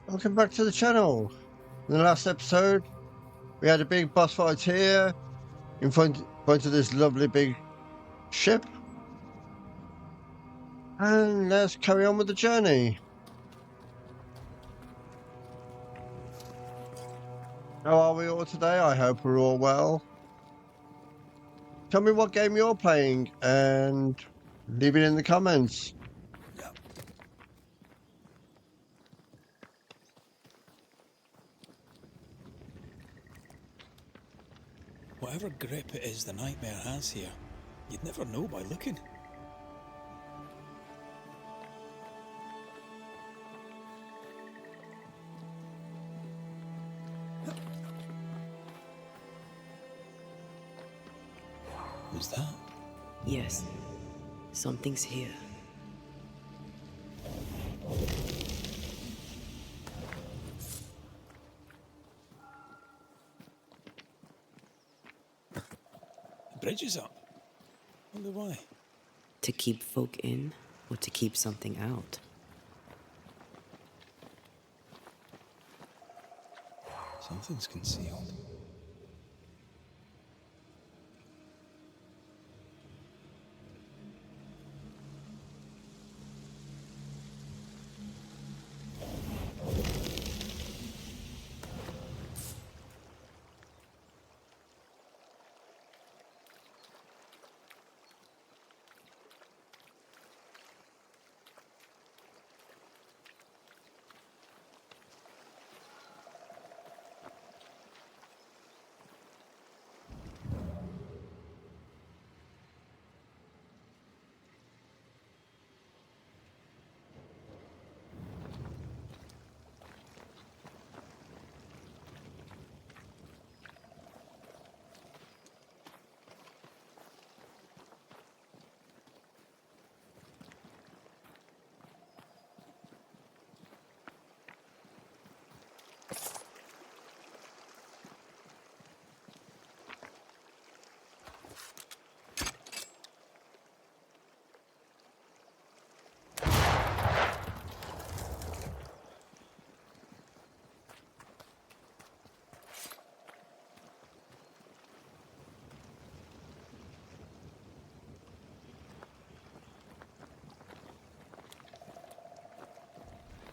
Welcome back to the channel. In the last episode, we had a big boss fight here in front of this lovely big ship. And let's carry on with the journey. How are we all today? I hope we're all well. Tell me what game you're playing and leave it in the comments. Whatever grip it is the nightmare has here, you'd never know by looking. Was that? Yes, something's here. The bridge is up. Wonder why. To keep folk in, or to keep something out? Something's concealed.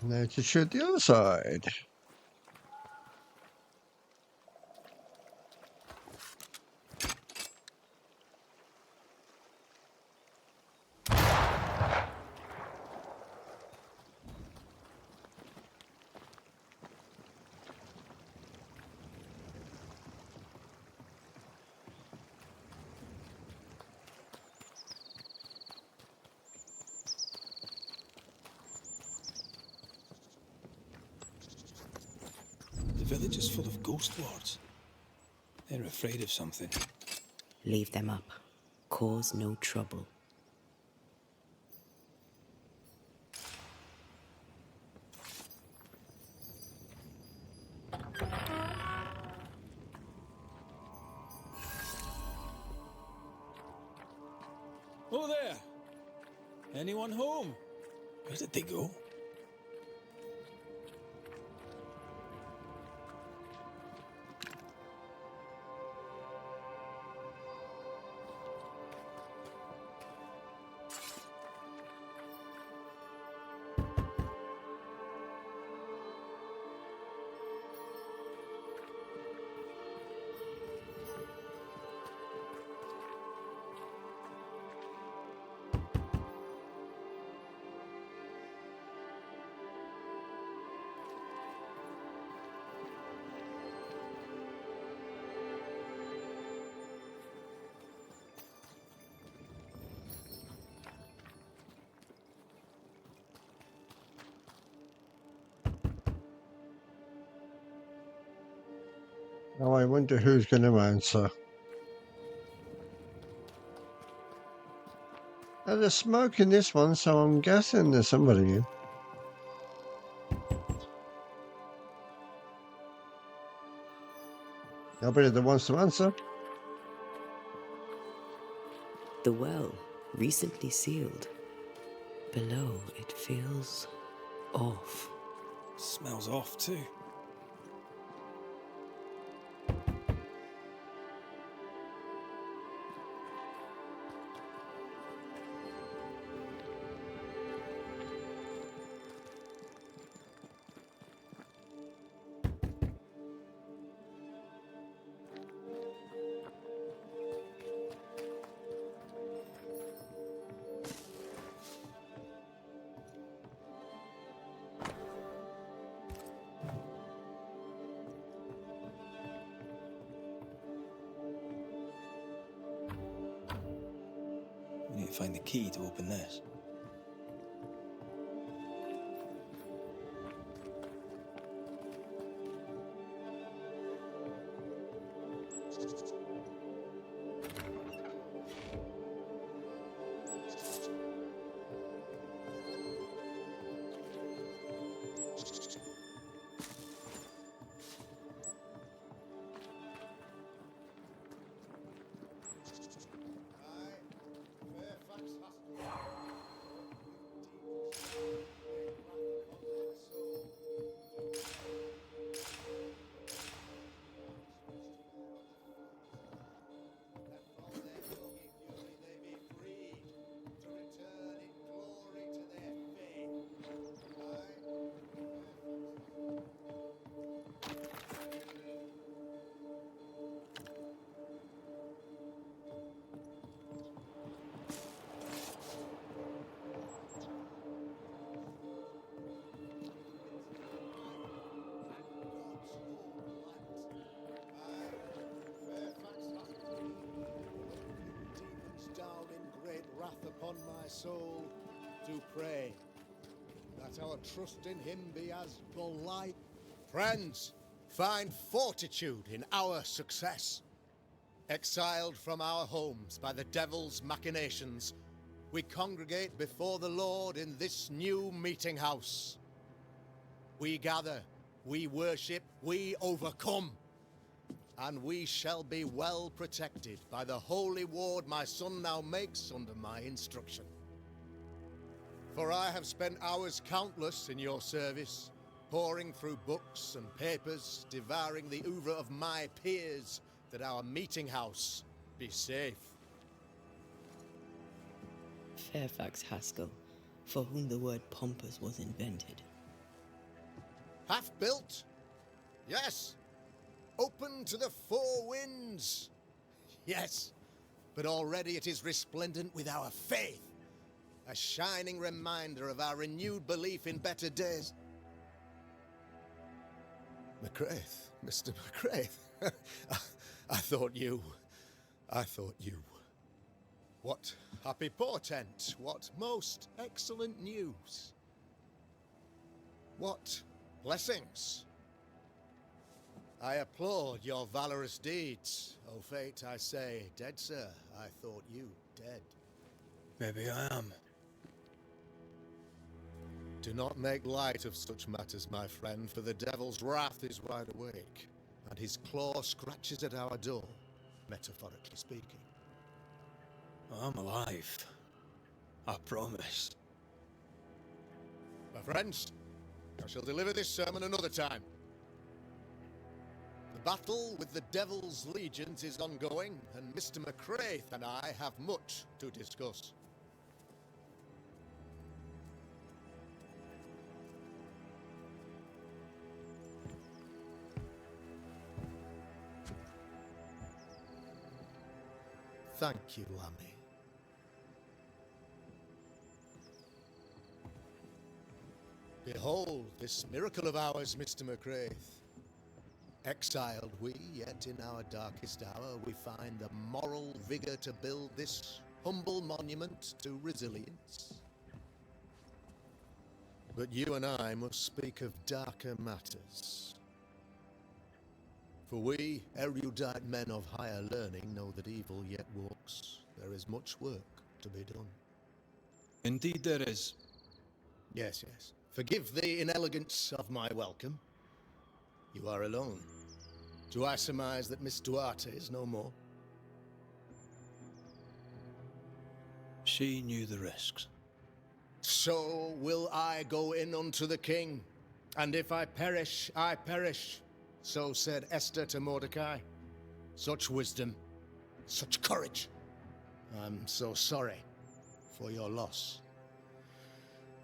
Now to shoot the other side. The village is full of ghost lords. They're afraid of something. Leave them up. Cause no trouble. Oh there! Anyone home? Where did they go? Now I wonder who's going to answer. Now there's smoke in this one, so I'm guessing there's somebody in. Nobody that wants to answer. The well, recently sealed. Below, it feels off. Smells off too. We need to find the key to open this. Upon my soul, do pray that our trust in him be as the light. Friends, find fortitude in our success. Exiled from our homes by the devil's machinations, we congregate before the Lord in this new meeting house. We gather, we worship, we overcome. And we shall be well protected by the holy ward my son now makes under my instruction. For I have spent hours countless in your service, poring through books and papers, devouring the oeuvre of my peers, that our meeting house be safe. Fairfax Haskell, for whom the word pompous was invented. Half built? Yes. Open to the four winds. Yes, but already it is resplendent with our faith. A shining reminder of our renewed belief in better days. McCraith, Mr. McCraith. I thought you. What happy portent, what most excellent news. What blessings. I applaud your valorous deeds. O fate, I say, dead sir, I thought you dead. Maybe I am. Do not make light of such matters, my friend, for the devil's wrath is wide awake, and his claw scratches at our door, metaphorically speaking. I'm alive. I promise. My friends, I shall deliver this sermon another time. The battle with the devil's legions is ongoing, and Mr. McCraith and I have much to discuss. Thank you, Lammy. Behold this miracle of ours, Mr. McCraith. Exiled we, yet in our darkest hour we find the moral vigor to build this humble monument to resilience. But you and I must speak of darker matters. For we, erudite men of higher learning, know that evil yet walks. There is much work to be done. Indeed there is. Yes, yes. Forgive the inelegance of my welcome. You are alone. Do I surmise that Miss Duarte is no more? She knew the risks. So will I go in unto the king. And if I perish, I perish. So said Esther to Mordecai. Such wisdom, such courage. I'm so sorry for your loss.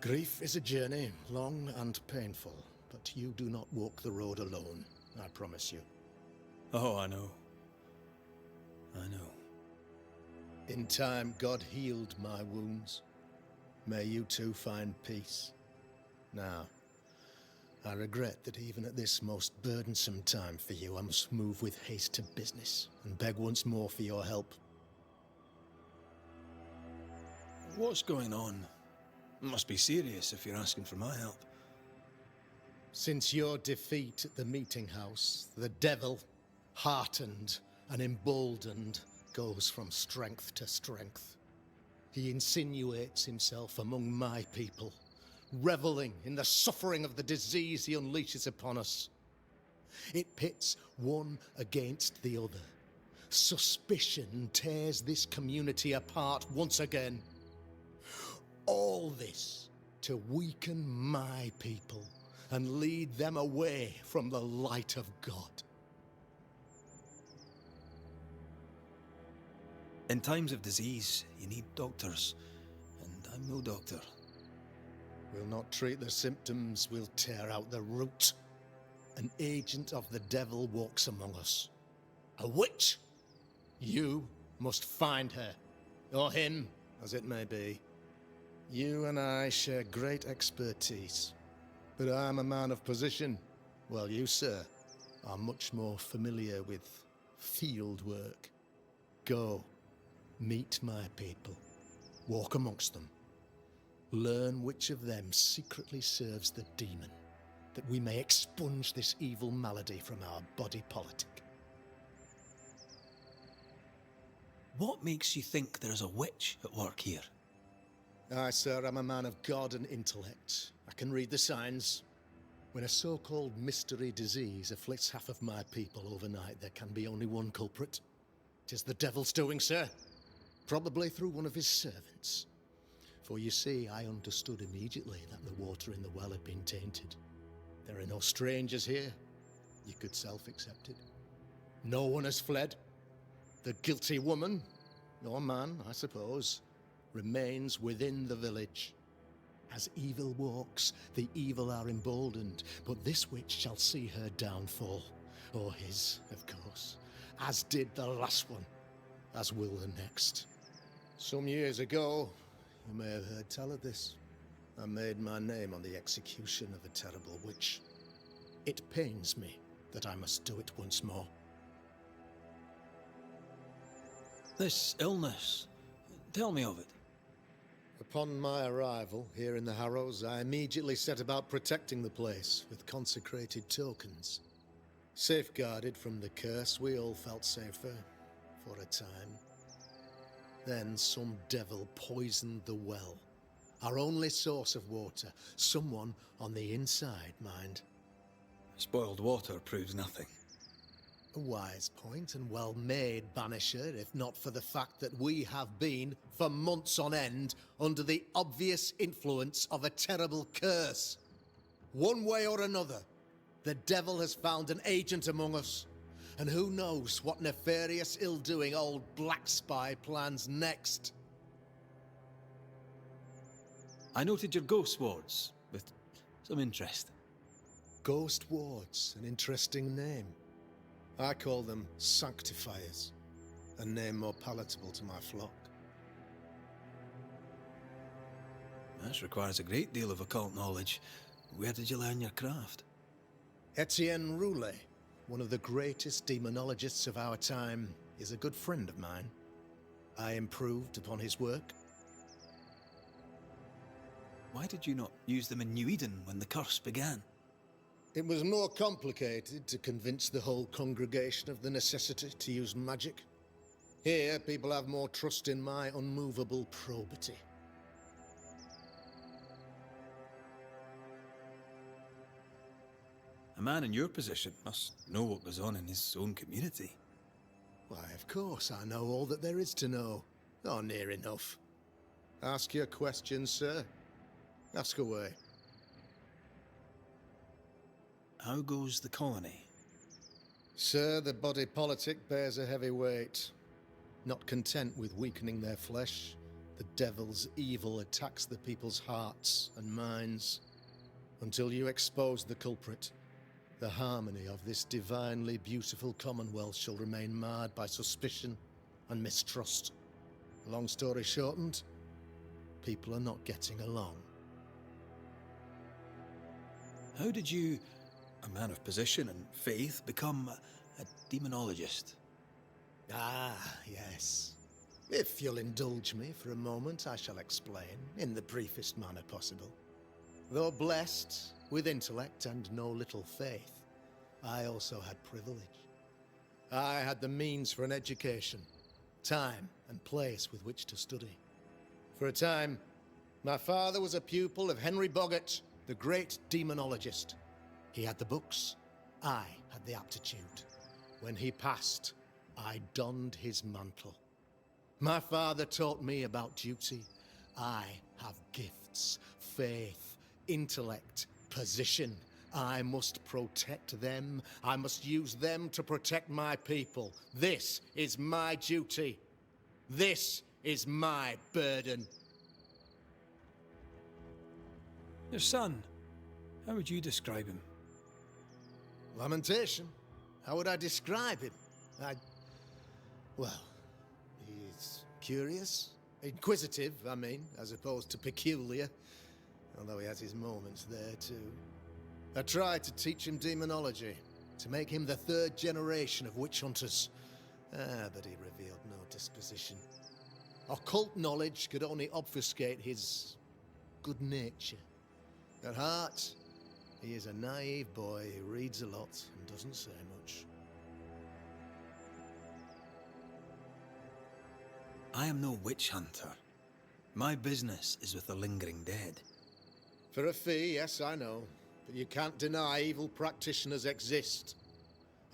Grief is a journey, long and painful, but you do not walk the road alone, I promise you. Oh, I know. I know. In time, God healed my wounds. May you too find peace. Now, I regret that even at this most burdensome time for you, I must move with haste to business and beg once more for your help. What's going on? It must be serious if you're asking for my help. Since your defeat at the meeting house, the devil, heartened and emboldened, goes from strength to strength. He insinuates himself among my people, reveling in the suffering of the disease he unleashes upon us. It pits one against the other. Suspicion tears this community apart once again. All this to weaken my people and lead them away from the light of God. In times of disease, you need doctors, and I'm no doctor. We'll not treat the symptoms, we'll tear out the root. An agent of the devil walks among us. A witch! You must find her, or him, as it may be. You and I share great expertise, but I'm a man of position, while you, sir, are much more familiar with field work. Go, meet my people, walk amongst them. Learn which of them secretly serves the demon, that we may expunge this evil malady from our body politic. What makes you think there's a witch at work here? Aye, sir, I'm a man of God and intellect. I can read the signs. When a so-called mystery disease afflicts half of my people overnight, there can be only one culprit. 'Tis the devil's doing, sir. Probably through one of his servants. For you see, I understood immediately that the water in the well had been tainted. There are no strangers here. You could self-accept it. No one has fled. The guilty woman, or man, I suppose, remains within the village. As evil walks, the evil are emboldened, but this witch shall see her downfall, or his, of course, as did the last one, as will the next. Some years ago, you may have heard tell of this, I made my name on the execution of a terrible witch. It pains me that I must do it once more. This illness, tell me of it. Upon my arrival here in the Harrows, I immediately set about protecting the place with consecrated tokens. Safeguarded from the curse, we all felt safer for a time. Then some devil poisoned the well, our only source of water. Someone on the inside, mind. Spoiled water proves nothing. A wise point and well made, Banisher, if not for the fact that we have been, for months on end, under the obvious influence of a terrible curse. One way or another, the devil has found an agent among us, and who knows what nefarious ill-doing old Black Spy plans next. I noted your ghost wards with some interest. Ghost wards, an interesting name. I call them sanctifiers, a name more palatable to my flock. This requires a great deal of occult knowledge. Where did you learn your craft? Etienne Roulet, one of the greatest demonologists of our time, is a good friend of mine. I improved upon his work. Why did you not use them in New Eden when the curse began? It was more complicated to convince the whole congregation of the necessity to use magic. Here, people have more trust in my unmovable probity. A man in your position must know what goes on in his own community. Why, of course, I know all that there is to know. Or near enough. Ask your questions, sir. Ask away. how goes the colony? Sir, the body politic bears a heavy weight. Not content with weakening their flesh, the devil's evil attacks the people's hearts and minds. Until you expose the culprit, the harmony of this divinely beautiful commonwealth shall remain marred by suspicion and mistrust. Long story shortened, people are not getting along. How did you, a man of position and faith, become a demonologist? Ah, yes. If you'll indulge me for a moment, I shall explain in the briefest manner possible. Though blessed with intellect and no little faith, I also had privilege. I had the means for an education, time and place with which to study. For a time, my father was a pupil of Henry Boggart, the great demonologist. He had the books, I had the aptitude. When he passed, I donned his mantle. My father taught me about duty. I have gifts, faith, intellect, position. I must protect them. I must use them to protect my people. This is my duty. This is my burden. Your son, how would you describe him? Lamentation. How would I describe him? Well, he's curious. Inquisitive, I mean, as opposed to peculiar. Although he has his moments there, too. I tried to teach him demonology, to make him the third generation of witch hunters. But he revealed no disposition. Occult knowledge could only obfuscate his good nature. At heart, he is a naive boy who reads a lot and doesn't say much. I am no witch hunter. My business is with the lingering dead. For a fee, yes, I know. But you can't deny evil practitioners exist.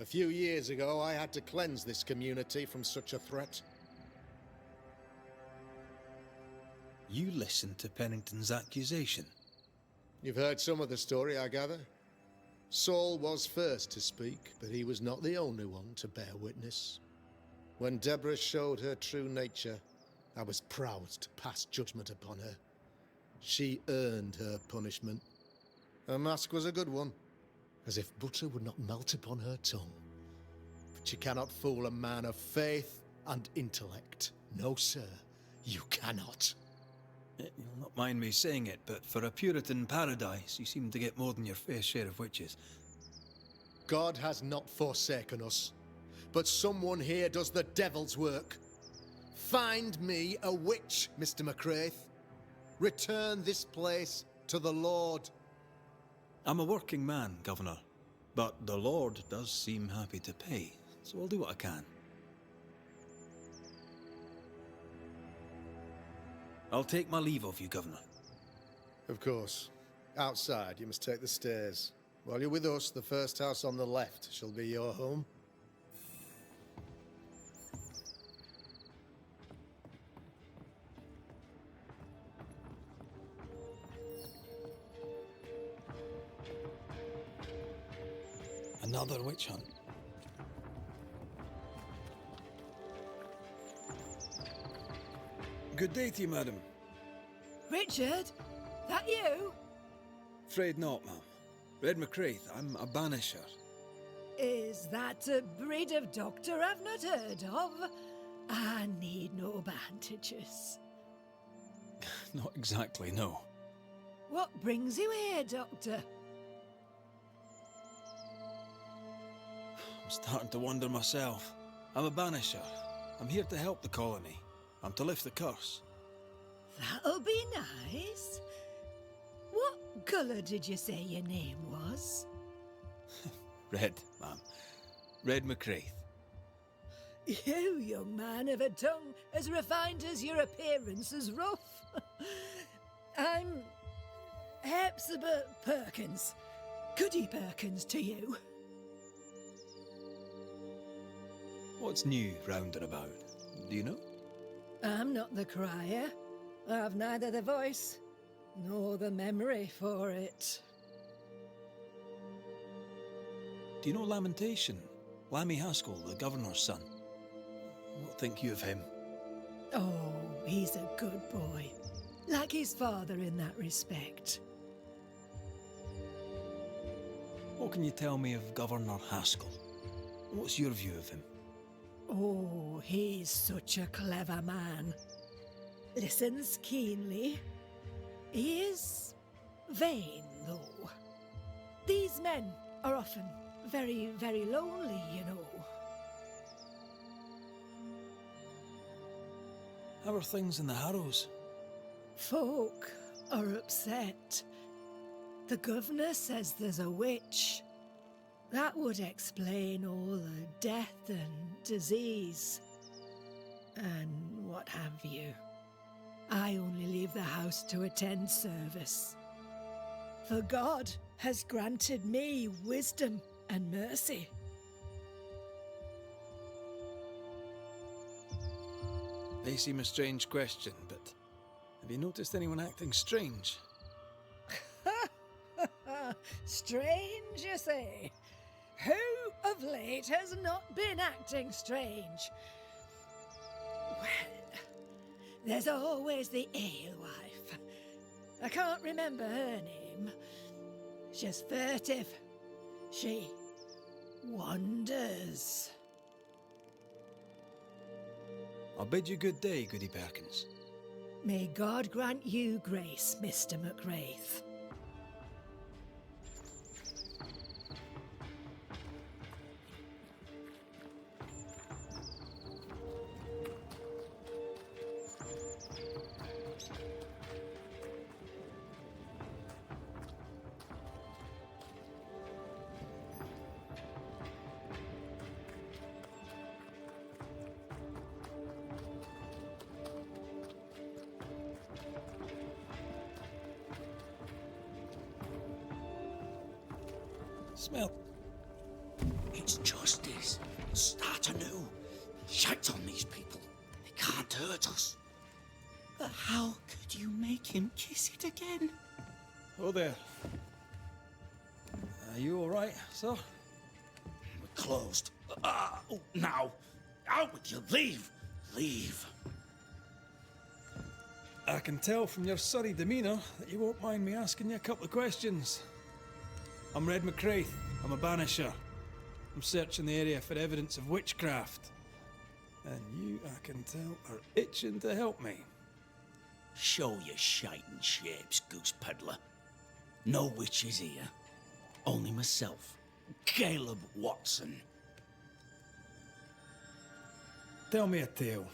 A few years ago, I had to cleanse this community from such a threat. You listened to Pennington's accusation. You've heard some of the story, I gather. Saul was first to speak, but he was not the only one to bear witness. When Deborah showed her true nature, I was proud to pass judgment upon her. She earned her punishment. Her mask was a good one, as if butter would not melt upon her tongue. But you cannot fool a man of faith and intellect. No, sir, you cannot. You'll not mind me saying it, but for a Puritan paradise, you seem to get more than your fair share of witches. God has not forsaken us, but someone here does the devil's work. Find me a witch, Mr. McCraith. Return this place to the Lord. I'm a working man, Governor, but the Lord does seem happy to pay, so I'll do what I can. I'll take my leave of you, Governor. Of course. Outside, you must take the stairs. While you're with us, the first house on the left shall be your home. Another witch hunt. Good day to you, madam. Richard? That you? Afraid not, ma'am. Red McCraith, I'm a banisher. Is that a breed of doctor I've not heard of? I need no bandages. Not exactly, no. What brings you here, Doctor? I'm starting to wonder myself. I'm a banisher. I'm here to help the colony. I'm to lift the curse. That'll be nice. What colour did you say your name was? Red, ma'am. Red McCraith. You, young man, have a tongue as refined as your appearance is rough. I'm Hepzibah Perkins. Goody Perkins to you. What's new round and about? Do you know? I'm not the crier. I've neither the voice nor the memory for it. Do you know Lamentation? Lammy Haskell, the governor's son. What think you of him? Oh, he's a good boy. Like his father in that respect. What can you tell me of Governor Haskell? What's your view of him? Oh, he's such a clever man. Listens keenly. He is vain, though. These men are often very, very lonely, you know. How are things in the Harrows? Folk are upset. The governor says there's a witch. That would explain all the death and disease. And what have you. I only leave the house to attend service. For God has granted me wisdom and mercy. They seem a strange question, but have you noticed anyone acting strange? Strange, you say? Who of late has not been acting strange? Well, there's always the alewife. I can't remember her name. She's furtive. She wanders. I'll bid you good day, Goody Perkins. May God grant you grace, Mr. McWraith. Smell. It's justice. Start anew. Shite on these people. They can't hurt us. But how could you make him kiss it again? Oh there. Are you all right, sir? We're closed. Now. Out with you. Leave. Leave. I can tell from your surly demeanour that you won't mind me asking you a couple of questions. I'm Red McCraith. I'm a banisher. I'm searching the area for evidence of witchcraft. And you, I can tell, are itching to help me. Show your shiting shapes, goose peddler. No witches here. Only myself, Caleb Watson. Tell me a tale.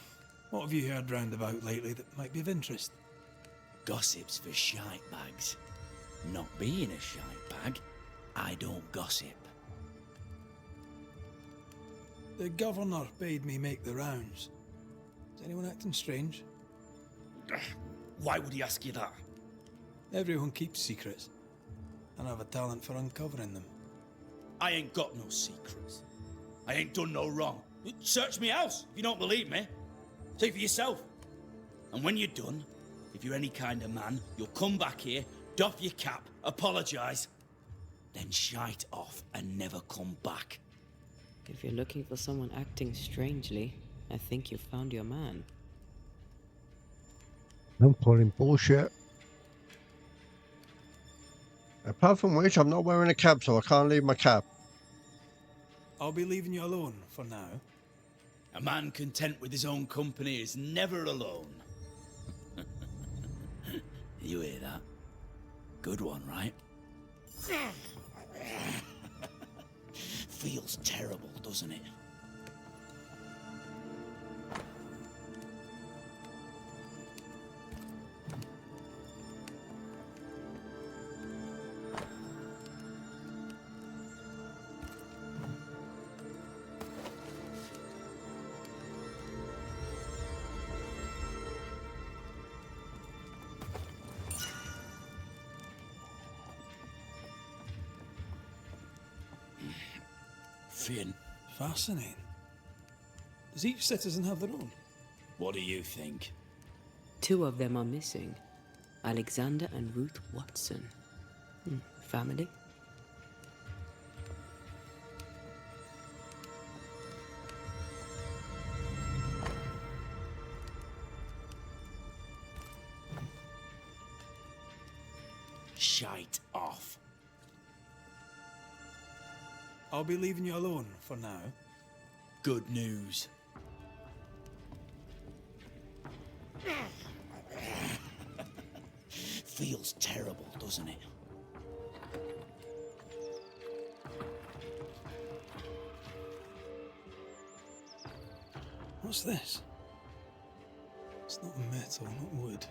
What have you heard round about lately that might be of interest? Gossip's for shite bags. Not being a shite bag, I don't gossip. The governor bade me make the rounds. Is anyone acting strange? Why would he ask you that? Everyone keeps secrets, and I have a talent for uncovering them. I ain't got no secrets. I ain't done no wrong. Search me house if you don't believe me. See for yourself. And when you're done, if you're any kind of man, you'll come back here, doff your cap, apologise, then shite off and never come back. If you're looking for someone acting strangely, I think you found your man. I'm calling bullshit. Apart from which, I'm not wearing a cap, so I can't leave my cap. I'll be leaving you alone for now. A man content with his own company is never alone. You hear that? Good one, right? Feels terrible, doesn't it? Finn, Fascinating. Does each citizen have their own? what do you think? 2 of them are missing. Alexander and Ruth Watson. Family? shite off. I'll be leaving you alone for now. Good news. Feels terrible, doesn't it? What's this? It's not metal, not wood.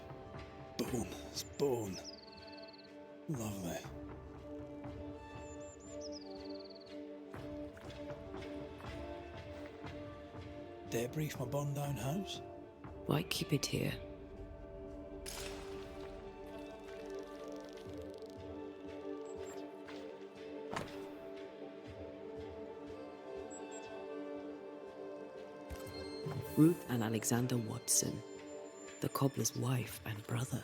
Bone. It's bone. Lovely. Debris from a burned down house? Why keep it here? Ruth and Alexander Watson, the cobbler's wife and brother.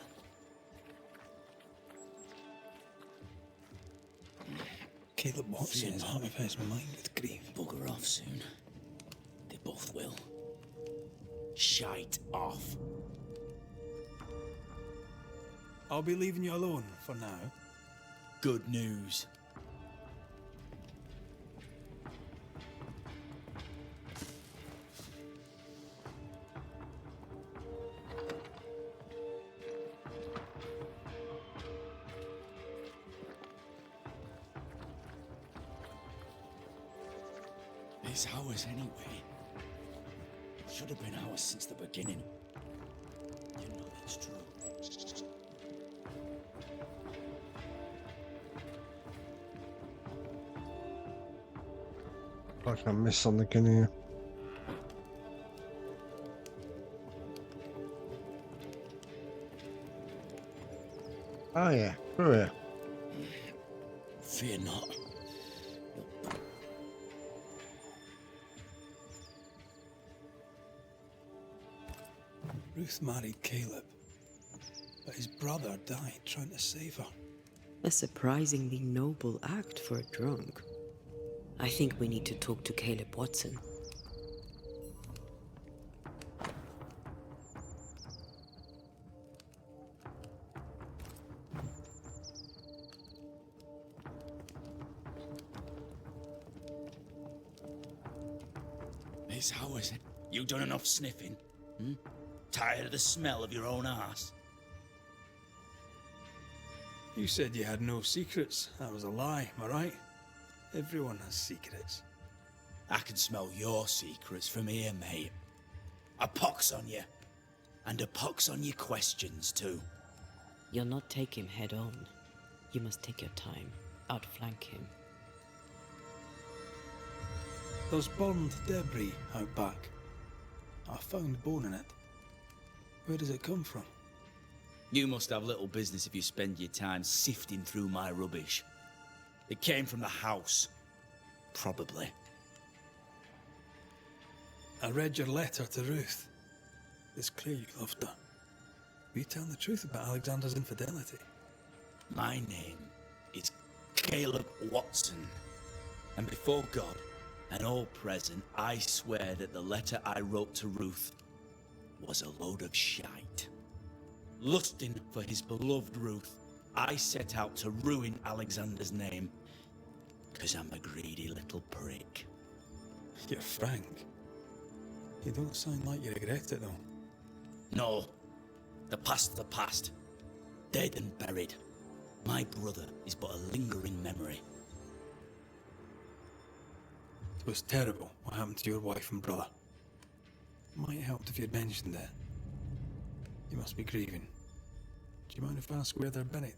Caleb Watson's out of his mind with grief. Bugger off soon. They both will. Shite off. I'll be leaving you alone for now. Good news. It's ours anyway. Should have been ours since the beginning. You know it's true. Like I missed something in here. Oh yeah, through here. Fear not. Ruth married Caleb, but his brother died trying to save her. A surprisingly noble act for a drunk. I think we need to talk to Caleb Watson. It's ours. You done enough sniffing? Hmm? Tired of the smell of your own arse? You said you had no secrets. That was a lie, am I right? Everyone has secrets. I can smell your secrets from here, mate. A pox on you. And a pox on your questions, too. You'll not take him head on. You must take your time, outflank him. There's burned debris out back. I found bone in it. Where does it come from? You must have little business if you spend your time sifting through my rubbish. It came from the house. Probably. I read your letter to Ruth. It's clear you loved her. Were you telling the truth about Alexander's infidelity? My name is Caleb Watson. And before God and all present, I swear that the letter I wrote to Ruth was a load of shite. Lusting for his beloved Ruth, I set out to ruin Alexander's name, 'cause I'm a greedy little prick. You're frank. You don't sound like you regret it, though. No, the past's the past. Dead and buried. My brother is but a lingering memory. It was terrible what happened to your wife and brother. Might help if you'd mentioned it. You must be grieving. Do you mind if I ask where they're buried?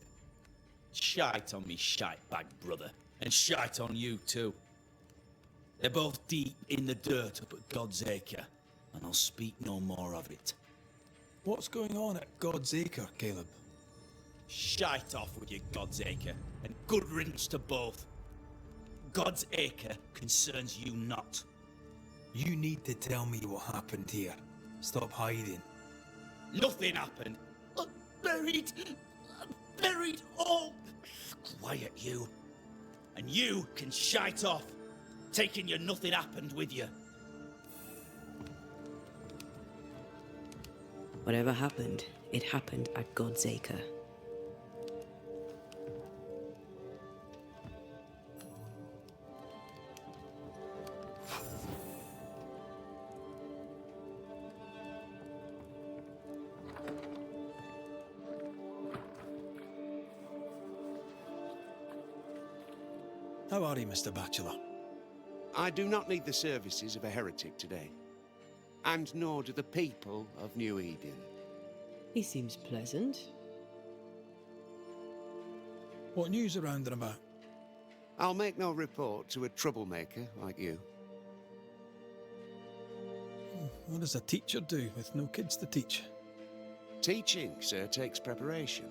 Shite on me, shite bag brother. And shite on you too. They're both deep in the dirt up at God's Acre, and I'll speak no more of it. What's going on at God's Acre, Caleb? Shite off with your God's Acre, and good riddance to both. God's Acre concerns you not. You need to tell me what happened here. Stop hiding. Nothing happened. Buried. Buried. Oh, quiet you. And you can shite off, taking your nothing happened with you. Whatever happened, it happened at God's Acre. How are you, Mr. Bachelor? I do not need the services of a heretic today. And nor do the people of New Eden. He seems pleasant. What news around and about? I'll make no report to a troublemaker like you. What does a teacher do with no kids to teach? Teaching, sir, takes preparation.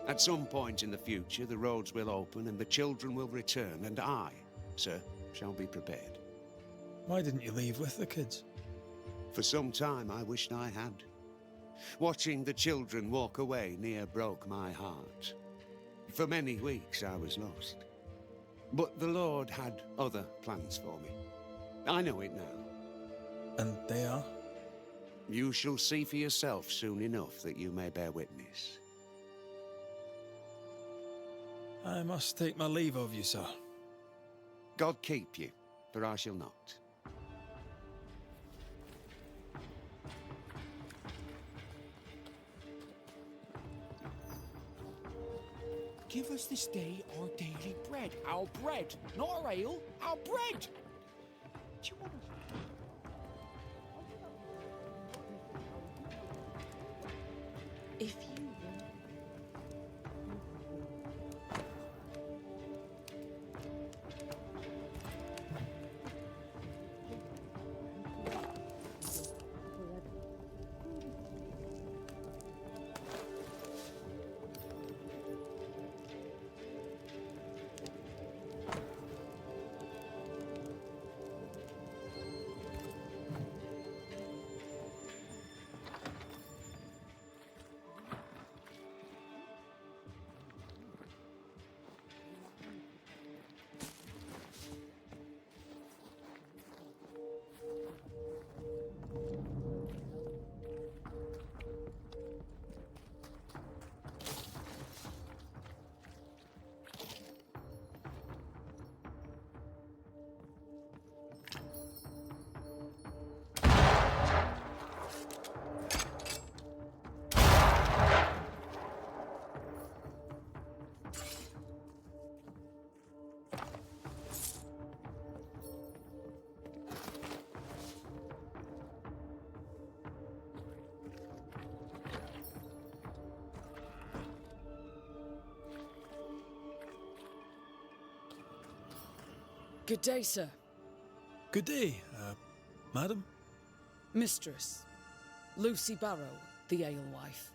At some point in the future, the roads will open and the children will return, and I, sir, shall be prepared. Why didn't you leave with the kids? For some time I wished I had. Watching the children walk away near broke my heart. For many weeks I was lost. But the Lord had other plans for me. I know it now. And they are? You shall see for yourself soon enough that you may bear witness. I must take my leave of you, sir. God keep you, for I shall not. Give us this day our daily bread. Our bread, not our ale, our bread! Do you want to... If you Good day, sir. Good day, madam. Mistress. Lucy Barrow, the alewife.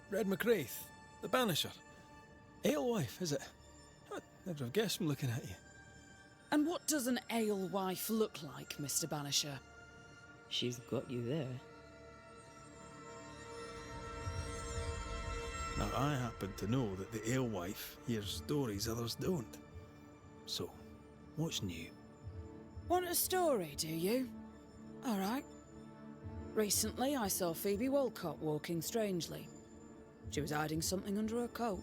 Red McCraith, the Banisher. Alewife, is it? I'd never have guessed from looking at you. And what does an alewife look like, Mr. Banisher? She's got you there. Now, I happen to know that the alewife hears stories others don't. So, what's new? Want a story, do you? All right. Recently, I saw Phoebe Walcott walking strangely. She was hiding something under her coat.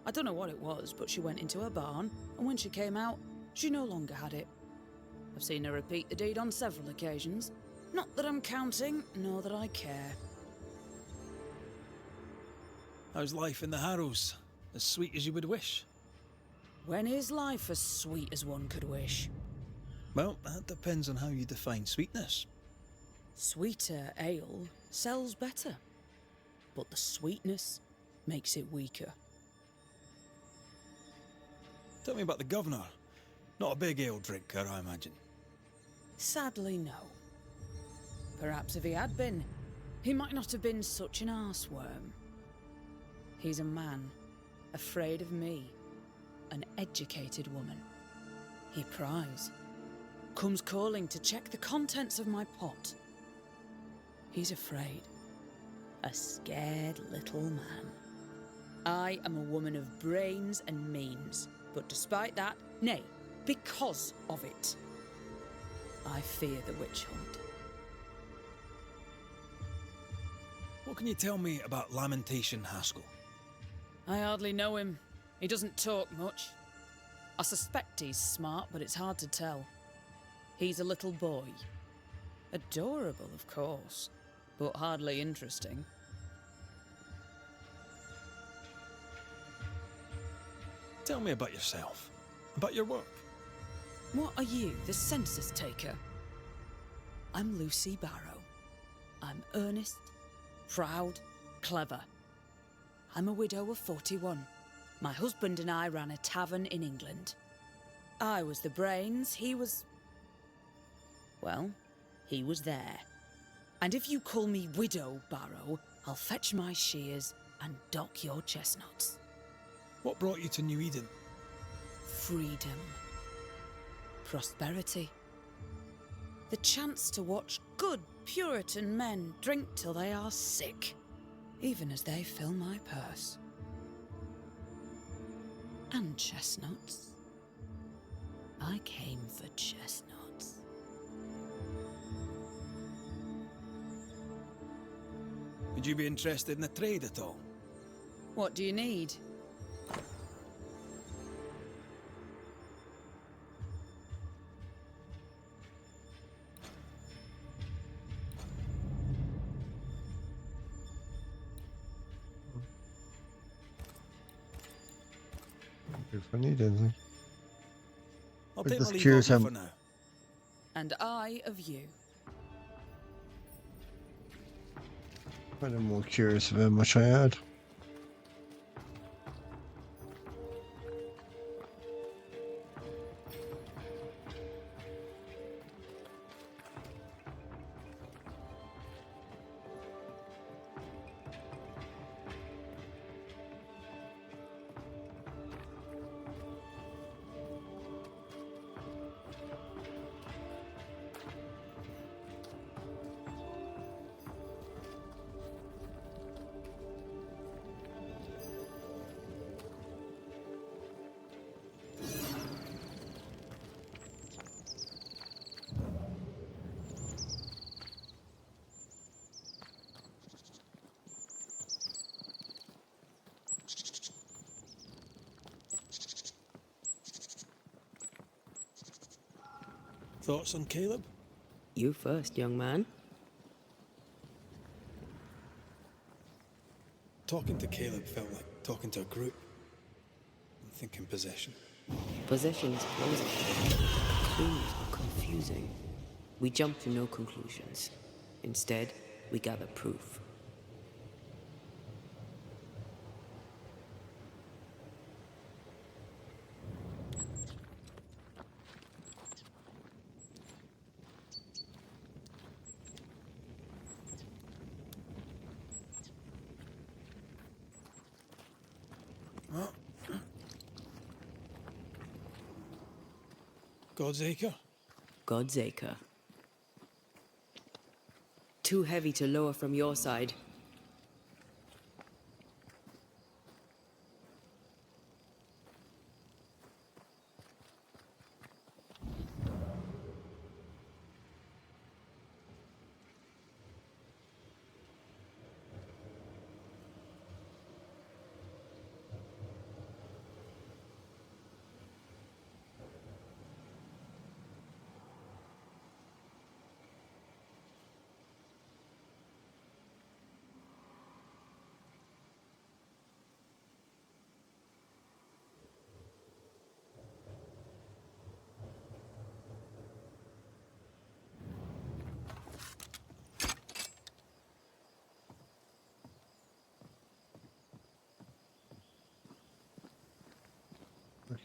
I don't know what it was, but she went into her barn, and when she came out, she no longer had it. I've seen her repeat the deed on several occasions. Not that I'm counting, nor that I care. How's life in the Harrows? As sweet as you would wish? When is life as sweet as one could wish? Well, that depends on how you define sweetness. Sweeter ale sells better, but the sweetness makes it weaker. Tell me about the governor. Not a big ale drinker, I imagine. Sadly, no. Perhaps if he had been, he might not have been such an arseworm. He's a man, afraid of me, an educated woman. He pries, comes calling to check the contents of my pot. He's afraid, a scared little man. I am a woman of brains and means, but despite that, nay, because of it, I fear the witch hunt. What can you tell me about Lamentation Haskell? I hardly know him. He doesn't talk much. I suspect he's smart, but it's hard to tell. He's a little boy. Adorable, of course, but hardly interesting. Tell me about yourself. About your work? What are you, the census taker? I'm Lucy Barrow. I'm earnest, proud, clever. I'm a widow of 41. My husband and I ran a tavern in England. I was the brains, he was... well, he was there. And if you call me Widow Barrow, I'll fetch my shears and dock your chestnuts. What brought you to New Eden? Freedom. Prosperity. The chance to watch good Puritan men drink till they are sick, even as they fill my purse. And chestnuts. I came for chestnuts. Would you be interested in the trade at all? What do you need? If I need anything. I'll I'm take just my leave curious of you how- for now. And I of you. I'm more curious of how much I had. Thoughts on Caleb? You first, young man. Talking to Caleb felt like talking to a group. I'm thinking possession. Possession is plausible. Clues are confusing. We jump to no conclusions. Instead, we gather proof. God's Acre? God's Acre. Too heavy to lower from your side.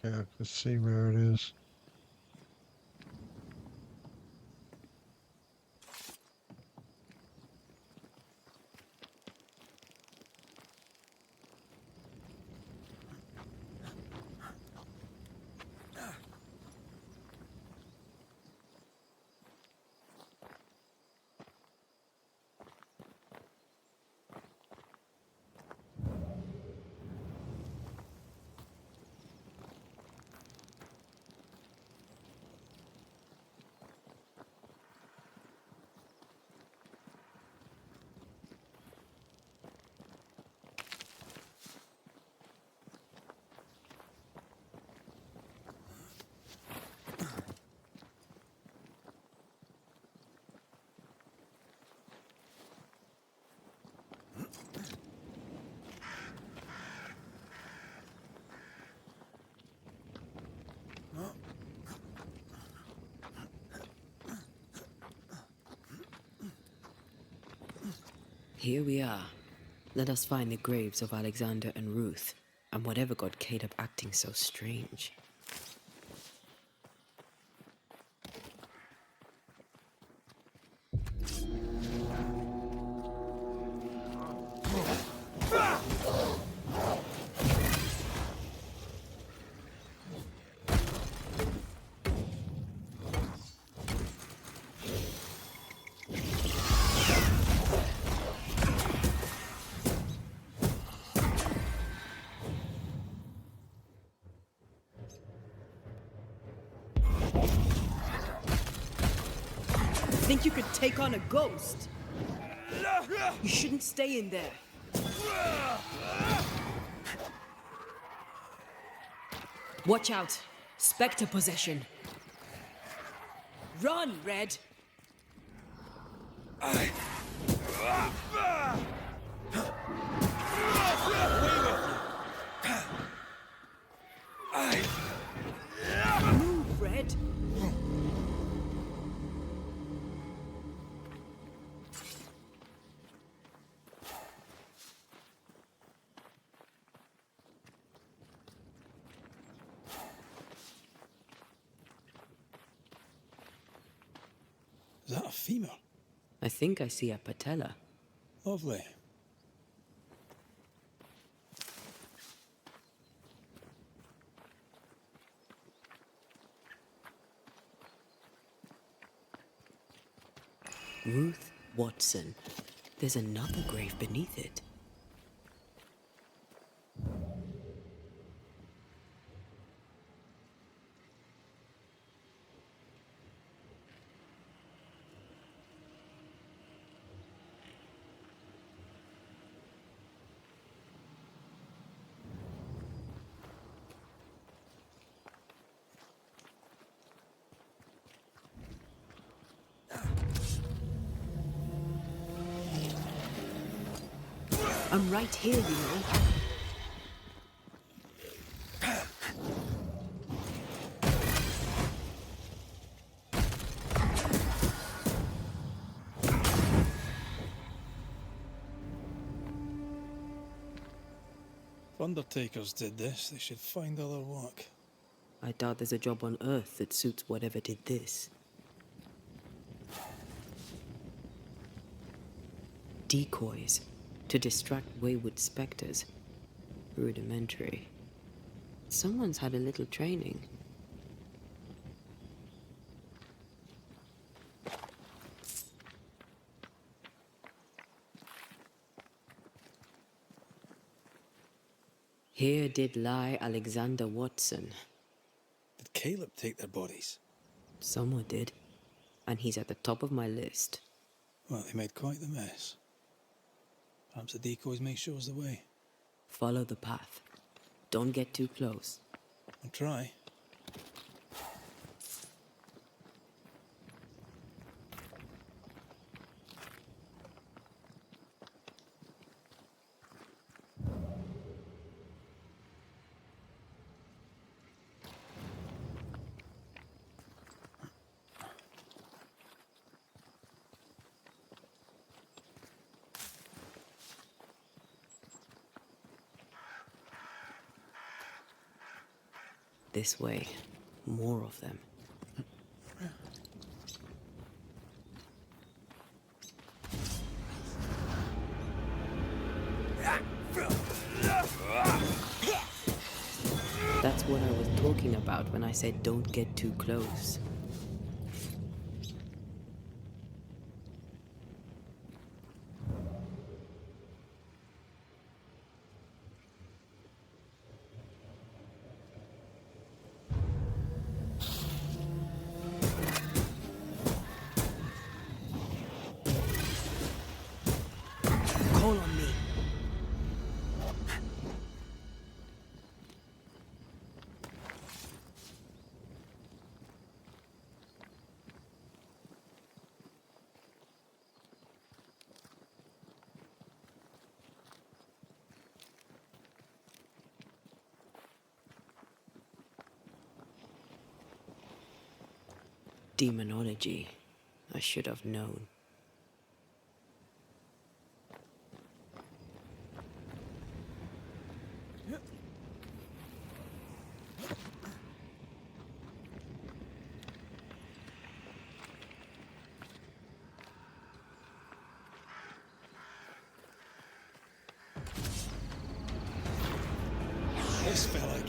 Okay, I can see where it is. Here we are. Let us find the graves of Alexander and Ruth, and whatever got Caleb acting so strange. Think you could take on a ghost? You shouldn't stay in there. Watch out! Spectre possession. Run, Red! Move, Red! Is that a femur? I think I see a patella. Lovely. Ruth Watson. There's another grave beneath it. I'm right here, you know. If undertakers did this, they should find other work. I doubt there's a job on Earth that suits whatever did this. Decoys to distract wayward specters. Rudimentary. Someone's had a little training. Here did lie Alexander Watson. Did Caleb take their bodies? Someone did. And he's at the top of my list. Well, they made quite the mess. Perhaps the decoys may show us the way. Follow the path. Don't get too close. I'll try. This way. More of them. That's what I was talking about when I said don't get too close. Call on me. Demonology. I should have known.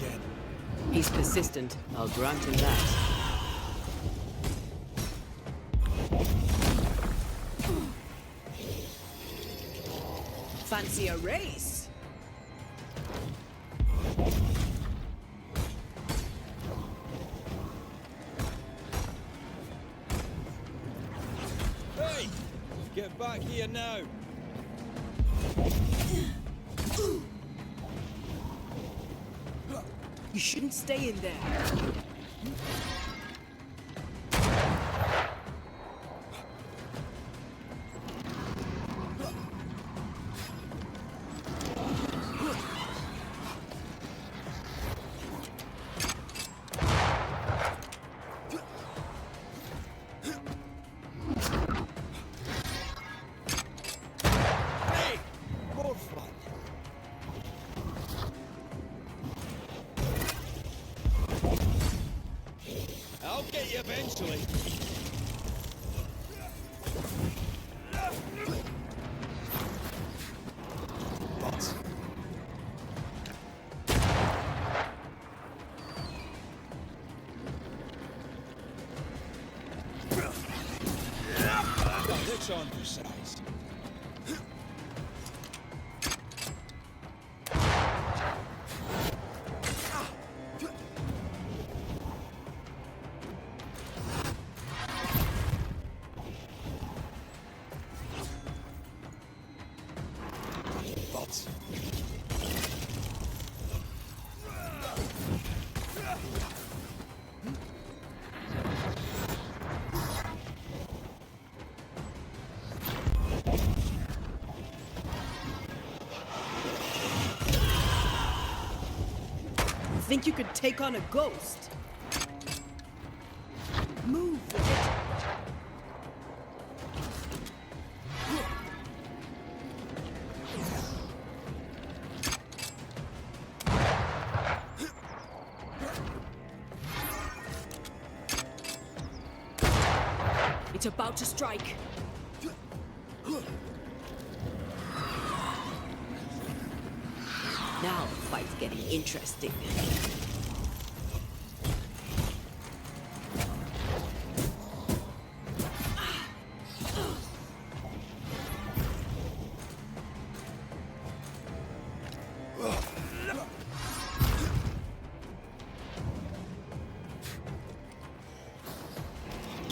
again. He's persistent, I'll grant him that. Fancy a race? Hey! Get back here now! You shouldn't stay in there. Hey! More fun! I'll get you eventually. But got this on your size. But Think you could take on a ghost? Move, Red. It's about to strike. Now the fight's getting interesting.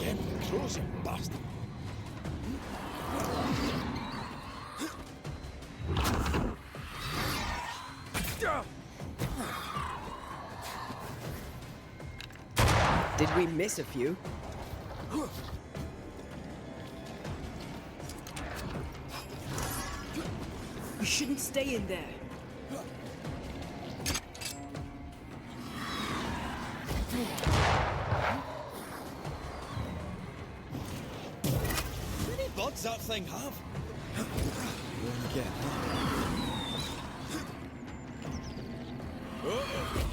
again, the crow's a bastard. Did we miss a few? You shouldn't stay in there. How many buds that thing have? Go on again. Uh-oh.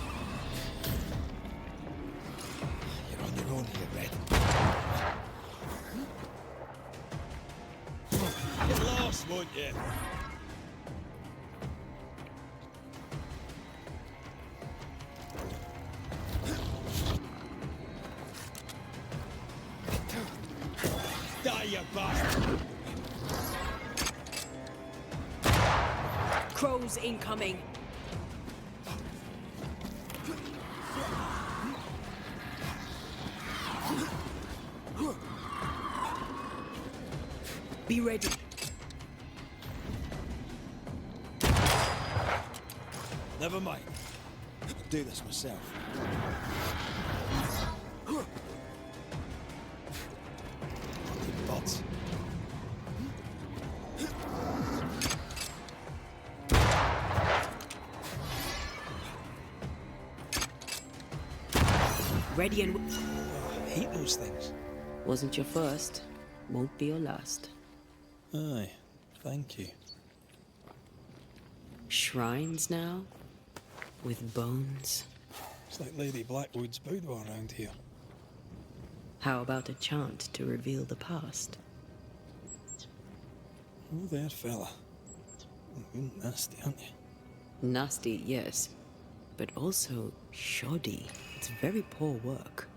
You're on your own here, Red. Get lost, won't you? Die, you bastard! Crows incoming. Be ready. Never mind. I'll do this myself. Bots. Ready and... I hate those things. Wasn't your first, won't be your last. Aye, thank you. Shrines now? With bones? It's like Lady Blackwood's boudoir around here. How about a chant to reveal the past? Oh, there, fella. You're nasty, aren't you? Nasty, yes. but also shoddy. It's very poor work.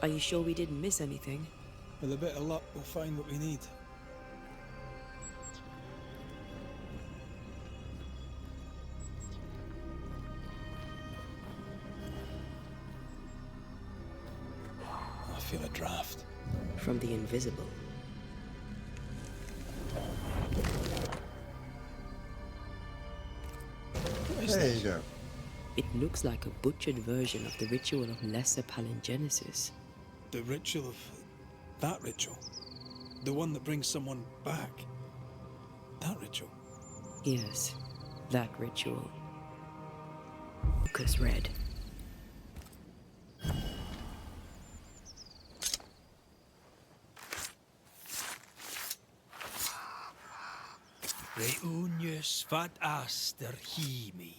Are you sure we didn't miss anything? With a bit of luck, we'll find what we need. I feel a draft. From the invisible. What is There this? you go. It looks like a butchered version of the ritual of lesser palingenesis. The ritual of... that ritual? The one that brings someone back? That ritual? Yes, that ritual. Lucas read. Reunius vat aster himi.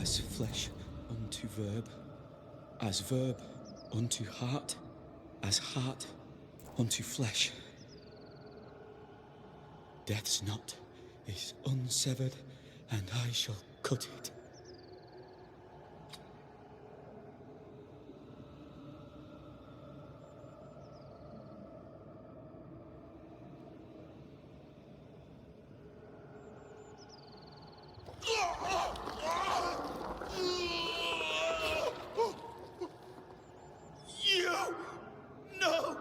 As flesh unto verb, as verb unto heart, as heart unto flesh. Death's knot is unsevered, and I shall cut it. You! No!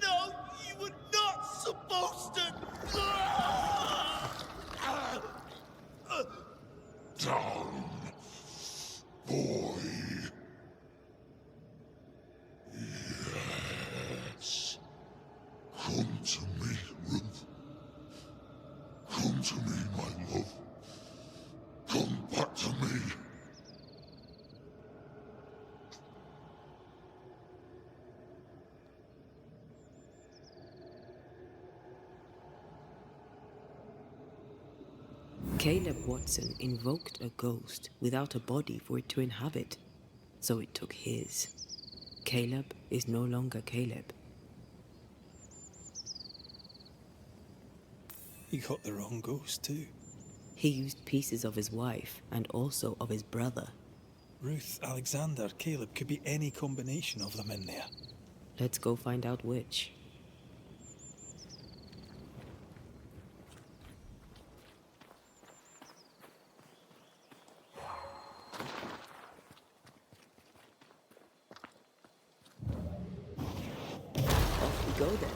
No! You were not supposed to! Down, boy. Yes. Come to me, Ruth. Come to me, my love. Come back to me. Caleb Watson invoked a ghost without a body for it to inhabit, so it took his. Caleb is no longer Caleb. He got the wrong ghost too. He used pieces of his wife and also of his brother. Ruth, Alexander, Caleb, could be any combination of them in there. Let's go find out which. Off we go then.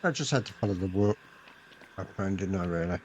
I just had to follow the work. I found, didn't I, really?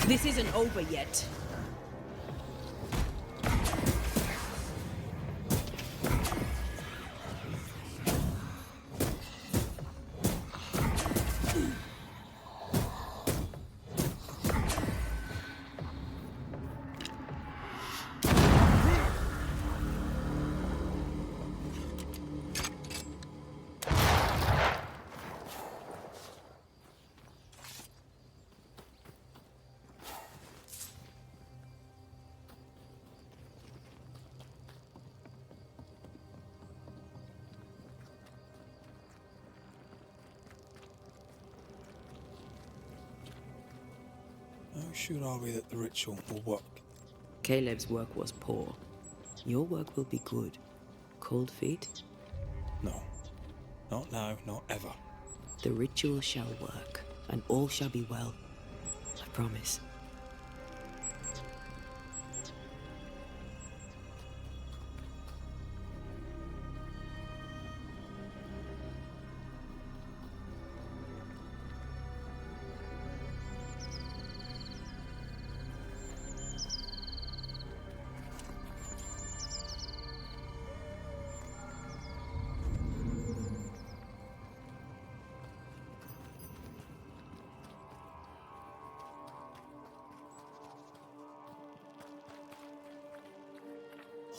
This isn't over yet. How sure are we that the ritual will work? Caleb's work was poor. Your work will be good. Cold feet? No. Not now, not ever. The ritual shall work, and all shall be well. I promise.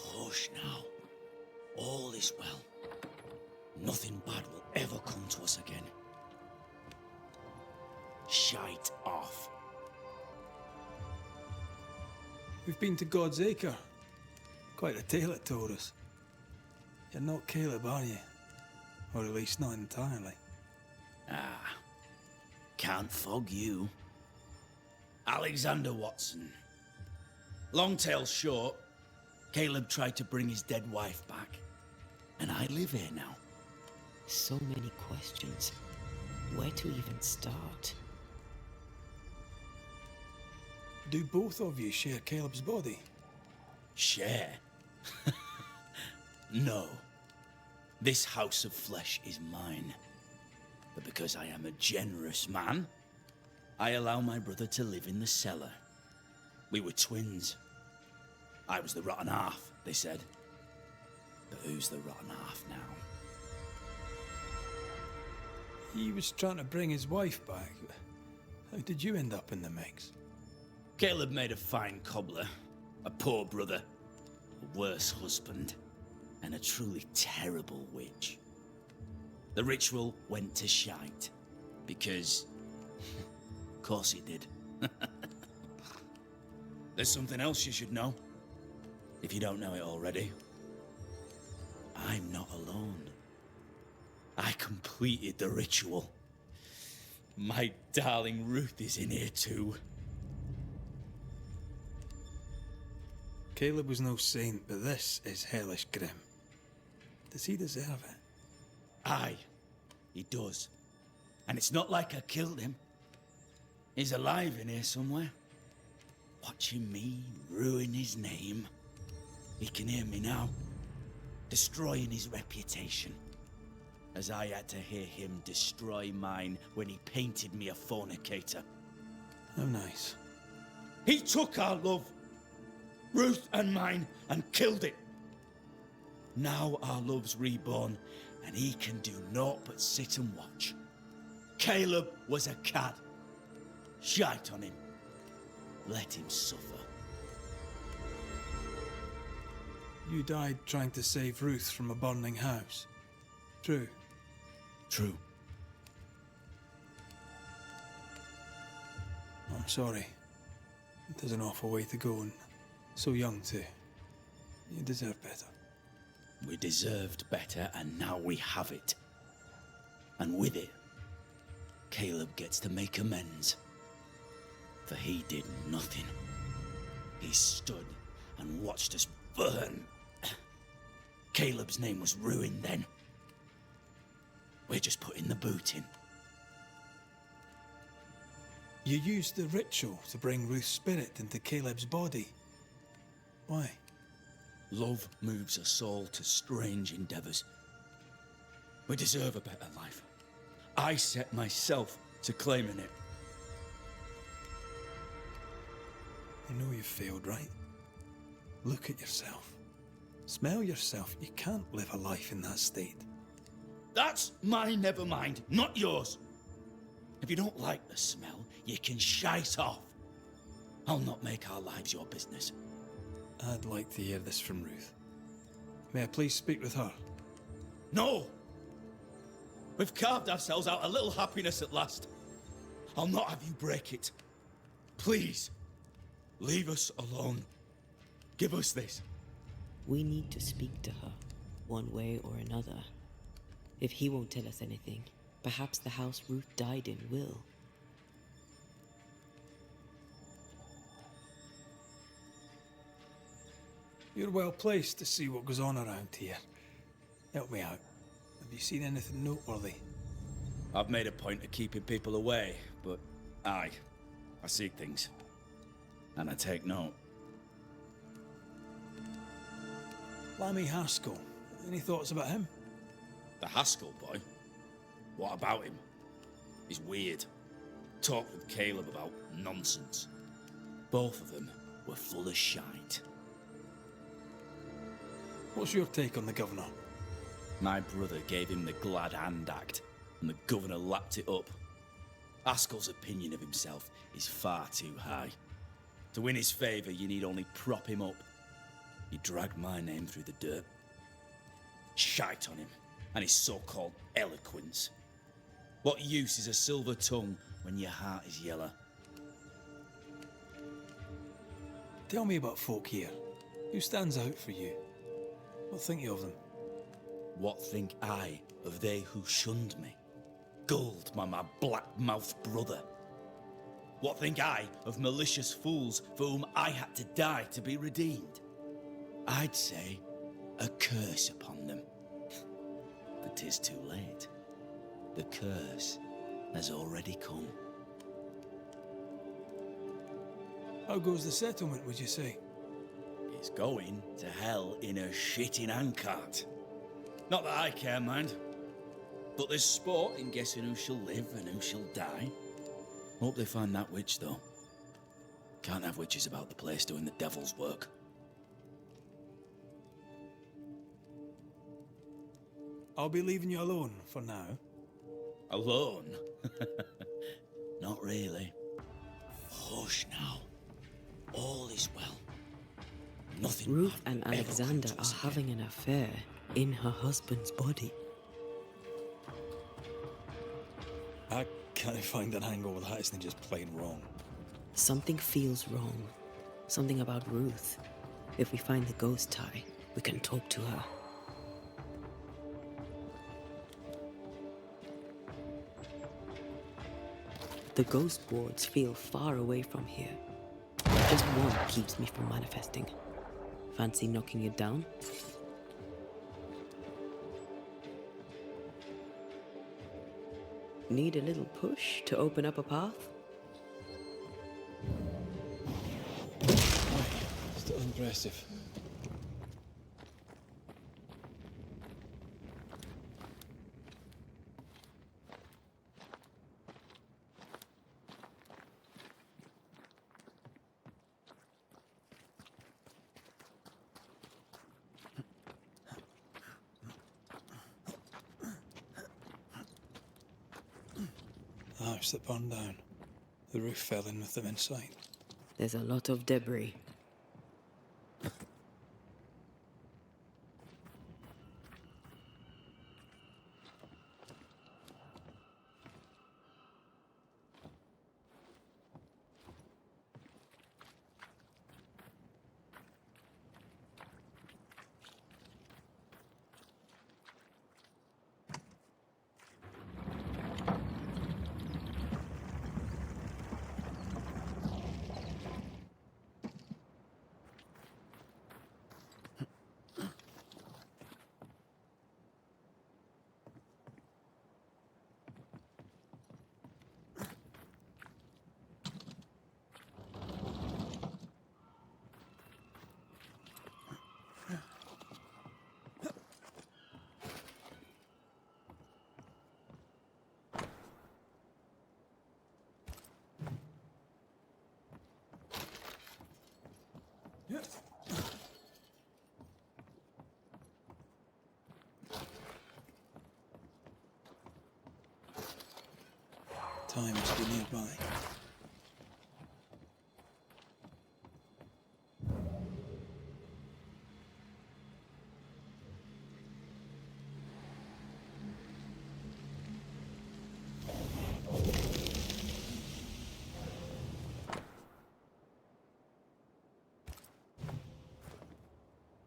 Hush now. All is well. Nothing bad will ever come to us again. Shite off. We've been to God's Acre. Quite a tale it told us. You're not Caleb, are you? Or at least not entirely. Ah, can't fog you. Alexander Watson. Long tale short, Caleb tried to bring his dead wife back, and I live here now. So many questions. Where to even start? Do both of you share Caleb's body? Share? No. This house of flesh is mine. But because I am a generous man, I allow my brother to live in the cellar. We were twins. I was the rotten half, they said. But who's the rotten half now? He was trying to bring his wife back. How did you end up in the mix? Caleb made a fine cobbler, a poor brother, a worse husband, and a truly terrible witch. The ritual went to shite, because... of course it did. There's something else you should know, if you don't know it already. I'm not alone. I completed the ritual. My darling Ruth is in here too. Caleb was no saint, but this is hellish grim. Does he deserve it? Aye, he does. And it's not like I killed him. He's alive in here somewhere. Watching me ruin his name. He can hear me now. Destroying his reputation. As I had to hear him destroy mine when he painted me a fornicator. How nice. He took our love, Ruth and mine, and killed it. Now our love's reborn, and he can do naught but sit and watch. Caleb was a cad. Shite on him. Let him suffer. You died trying to save Ruth from a burning house. True. True. I'm sorry. There's an awful way to go, and so young too. You deserve better. We deserved better, and now we have it. And with it, Caleb gets to make amends. For he did nothing. He stood and watched us burn. Caleb's name was ruined then. We're just putting the boot in. You used the ritual to bring Ruth's spirit into Caleb's body. Why? Love moves us all to strange endeavors. We deserve a better life. I set myself to claiming it. You know you've failed, right? Look at yourself. Smell yourself. You can't live a life in that state. That's my never mind, not yours. If you don't like the smell, you can shite off. I'll not make our lives your business. I'd like to hear this from Ruth. May I please speak with her? No! We've carved ourselves out a little happiness at last. I'll not have you break it. Please, leave us alone. Give us this. We need to speak to her, one way or another. If he won't tell us anything, perhaps the house Ruth died in will. You're well placed to see what goes on around here. Help me out. Have you seen anything noteworthy? I've made a point of keeping people away, but I see things. And I take note. Lammy Haskell. Any thoughts about him? The Haskell boy? What about him? He's weird. Talked with Caleb about nonsense. Both of them were full of shite. What's your take on the governor? My brother gave him the glad hand act, and the governor lapped it up. Haskell's opinion of himself is far too high. To win his favour, you need only prop him up. He dragged my name through the dirt. Shite on him, and his so-called eloquence. What use is a silver tongue when your heart is yellow? Tell me about folk here. Who stands out for you? What think you of them? What think I of they who shunned me? Gulled by my black-mouthed brother? What think I of malicious fools for whom I had to die to be redeemed? I'd say a curse upon them. But 'tis too late. The curse has already come. How goes the settlement, would you say? It's going to hell in a shitting handcart. Not that I care, mind. But there's sport in guessing who shall live and who shall die. Hope they find that witch, though. Can't have witches about the place doing the devil's work. I'll be leaving you alone for now. Alone? Not really. Hush now. All is well. Nothing. Ruth and ever Alexander come to are us again. having an affair in her husband's body. I can't find an angle with that isn't just plain wrong. Something feels wrong. Something about Ruth. If we find the ghost tie, we can talk to her. The ghost wards feel far away from here. Just one keeps me from manifesting. Fancy knocking it down? Need a little push to open up a path? Still impressive. The house that burned down. The roof fell in with them inside. There's a lot of debris. time to be nearby.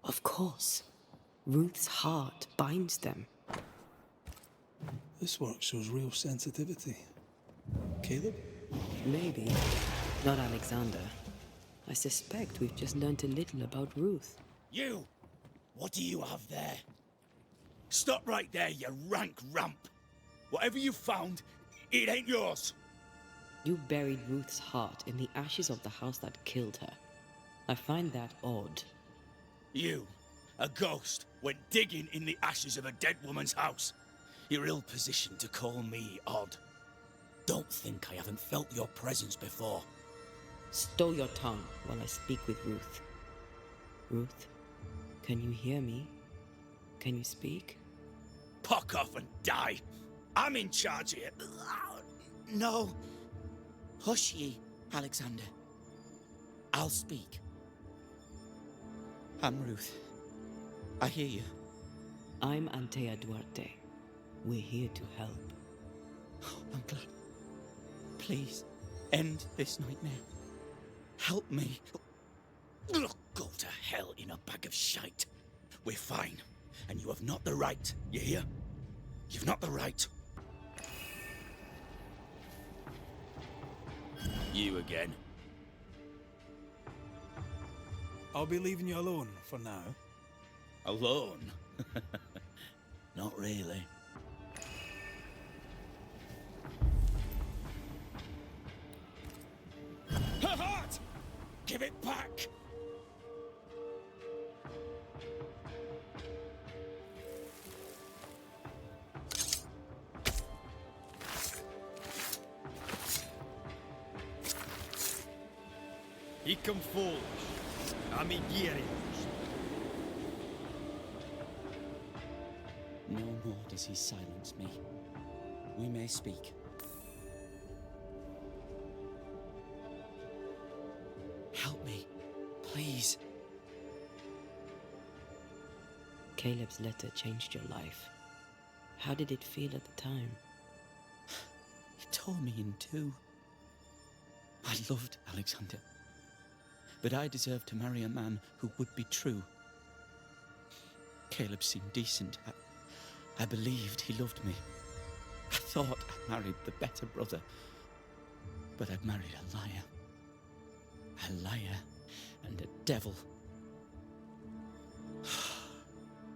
Of course. Ruth's heart binds them. This work shows real sensitivity. Caleb? Maybe. Not Alexander. I suspect we've just learned a little about Ruth. You! What do you have there? Stop right there, you rank ramp! Whatever you found, it ain't yours! You buried Ruth's heart in the ashes of the house that killed her. I find that odd. You, a ghost, went digging in the ashes of a dead woman's house. You're ill-positioned to call me odd. Don't think I haven't felt your presence before. Stow your tongue while I speak with Ruth. Ruth, can you hear me? Can you speak? Pock off and die! I'm in charge here. No. Hush ye, Alexander. I'll speak. I'm Ruth. I hear you. I'm Antea Duarte. We're here to help. Oh, I'm glad. Please, end this nightmare. Help me. Go to hell in a bag of shite. We're fine, and you have not the right, you hear? You've not the right. You again. I'll be leaving you alone for now. Alone? Not really. Her heart! Give it back! He come forward. Amiguieri. No more does he silence me. We may speak. Help me, please. Caleb's letter changed your life. How did it feel at the time? It tore me in two. I loved Alexander. But I deserved to marry a man who would be true. Caleb seemed decent. I believed he loved me. I thought I married the better brother. But I'd married a liar. A liar and a devil.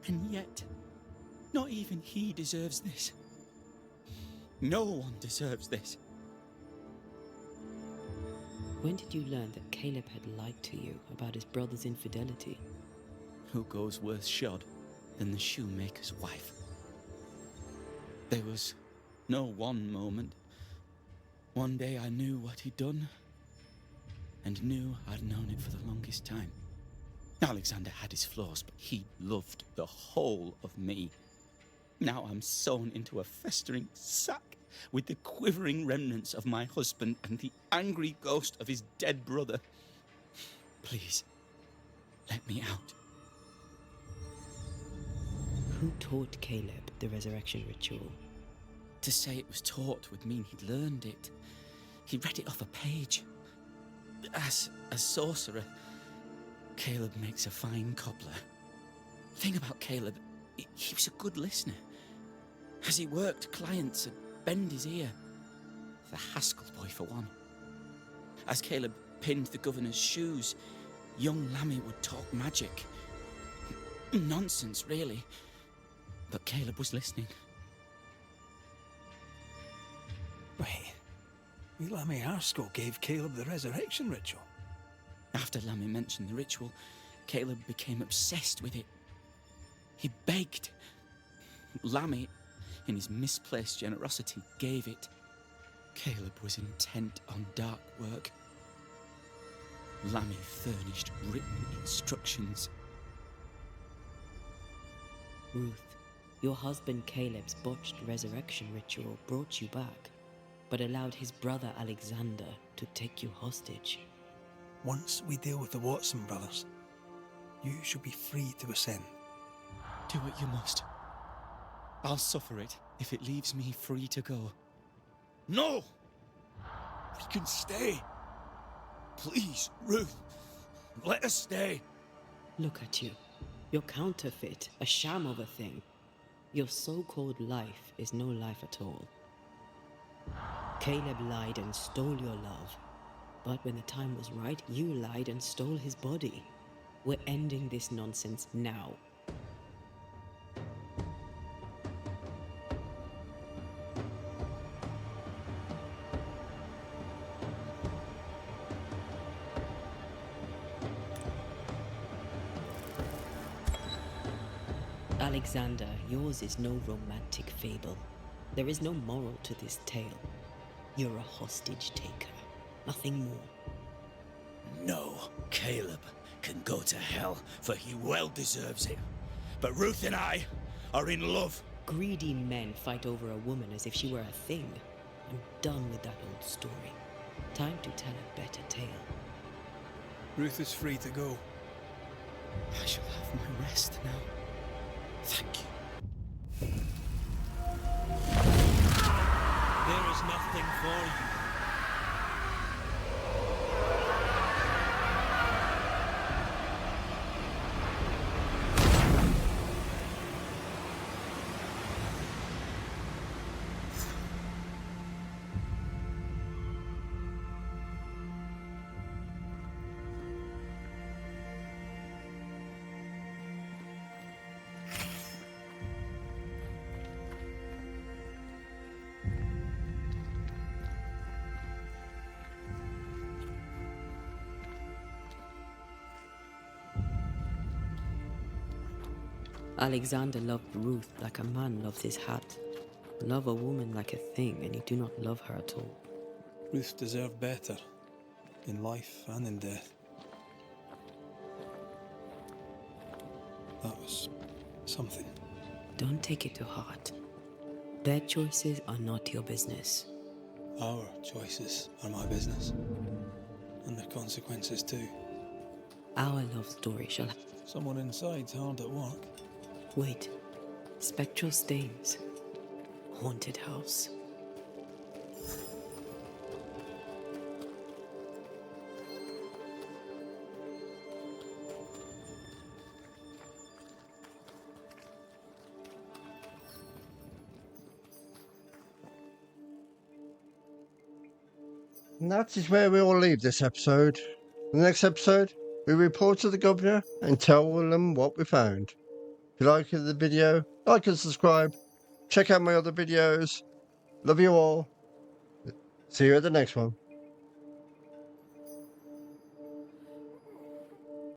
And yet, not even he deserves this. No one deserves this. When did you learn that Caleb had lied to you about his brother's infidelity? Who goes worse shod than the shoemaker's wife? There was no one moment. One day I knew what he'd done, and knew I'd known it for the longest time. Alexander had his flaws, but he loved the whole of me. Now I'm sewn into a festering sack with the quivering remnants of my husband and the angry ghost of his dead brother. Please, let me out. Who taught Caleb the resurrection ritual? To say it was taught would mean he'd learned it. He read it off a page. As a sorcerer, Caleb makes a fine cobbler. The thing about Caleb, he was a good listener. As he worked, clients would bend his ear. The Haskell boy, for one. As Caleb pinned the governor's shoes, young Lammy would talk magic. Nonsense, really. But Caleb was listening. Wait. Lammy Haskell gave Caleb the resurrection ritual. After Lammy mentioned the ritual, Caleb became obsessed with it. He begged. Lammy, in his misplaced generosity, gave it. Caleb was intent on dark work. Lammy furnished written instructions. Ruth, your husband Caleb's botched resurrection ritual brought you back. but allowed his brother Alexander to take you hostage. Once we deal with the Watson brothers, you shall be free to ascend. Do what you must. I'll suffer it if it leaves me free to go. No! We can stay. Please, Ruth. Let us stay. Look at you. You're counterfeit, a sham of a thing. Your so-called life is no life at all. Caleb lied and stole your love. But when the time was right, you lied and stole his body. We're ending this nonsense now. Alexander, yours is no romantic fable. There is no moral to this tale. You're a hostage taker, nothing more. No, Caleb can go to hell, for he well deserves it. But Ruth and I are in love. Greedy men fight over a woman as if she were a thing. I'm done with that old story. Time to tell a better tale. Ruth is free to go. I shall have my rest now. Thank you. There is nothing for you. Alexander loved Ruth like a man loves his hat. Love a woman like a thing, and you do not love her at all. Ruth deserved better, in life and in death. That was something. Don't take it to heart. Their choices are not your business. Our choices are my business. And their consequences too. Our love story shall... Someone inside's hard at work. Wait. Spectral stains. Haunted house. And that is where we will leave this episode. In the next episode, we report to the governor and tell them what we found. If you like the video, like and subscribe. Check out my other videos. Love you all. See you at the next one.